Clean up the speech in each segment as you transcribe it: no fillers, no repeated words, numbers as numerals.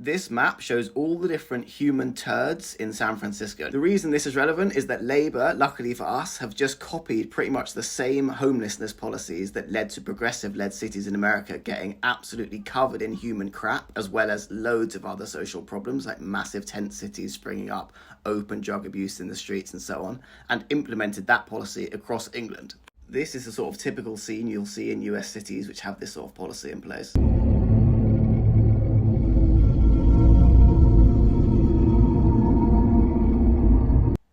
This map shows all the different human turds in San Francisco. The reason this is relevant is that Labour, luckily for us, have just copied pretty much the same homelessness policies that led to progressive-led cities in America getting absolutely covered in human crap, as well as loads of other social problems like massive tent cities springing up, open drug abuse in the streets and so on, and implemented that policy across England. This is the sort of typical scene you'll see in US cities which have this sort of policy in place.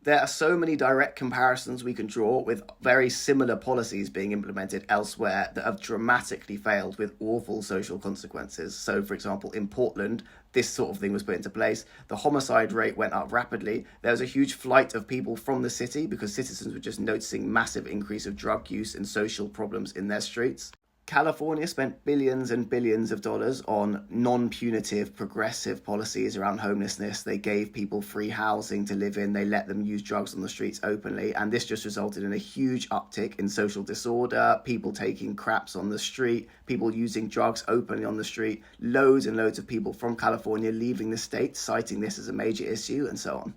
There are so many direct comparisons we can draw with very similar policies being implemented elsewhere that have dramatically failed with awful social consequences. So, for example, in Portland, this sort of thing was put into place. The homicide rate went up rapidly. There was a huge flight of people from the city because citizens were just noticing massive increase of drug use and social problems in their streets. California spent billions and billions of dollars on non-punitive, progressive policies around homelessness. They gave people free housing to live in. They let them use drugs on the streets openly. And this just resulted in a huge uptick in social disorder, people taking craps on the street, people using drugs openly on the street, loads and loads of people from California leaving the state, citing this as a major issue, and so on.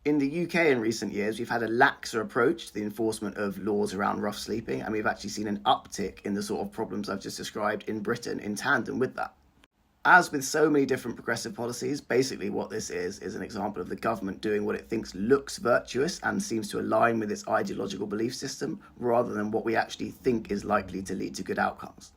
In the UK in recent years, we've had a laxer approach to the enforcement of laws around rough sleeping, and we've actually seen an uptick in the sort of problems I've just described in Britain in tandem with that. As with so many different progressive policies, basically what this is an example of the government doing what it thinks looks virtuous and seems to align with its ideological belief system, rather than what we actually think is likely to lead to good outcomes.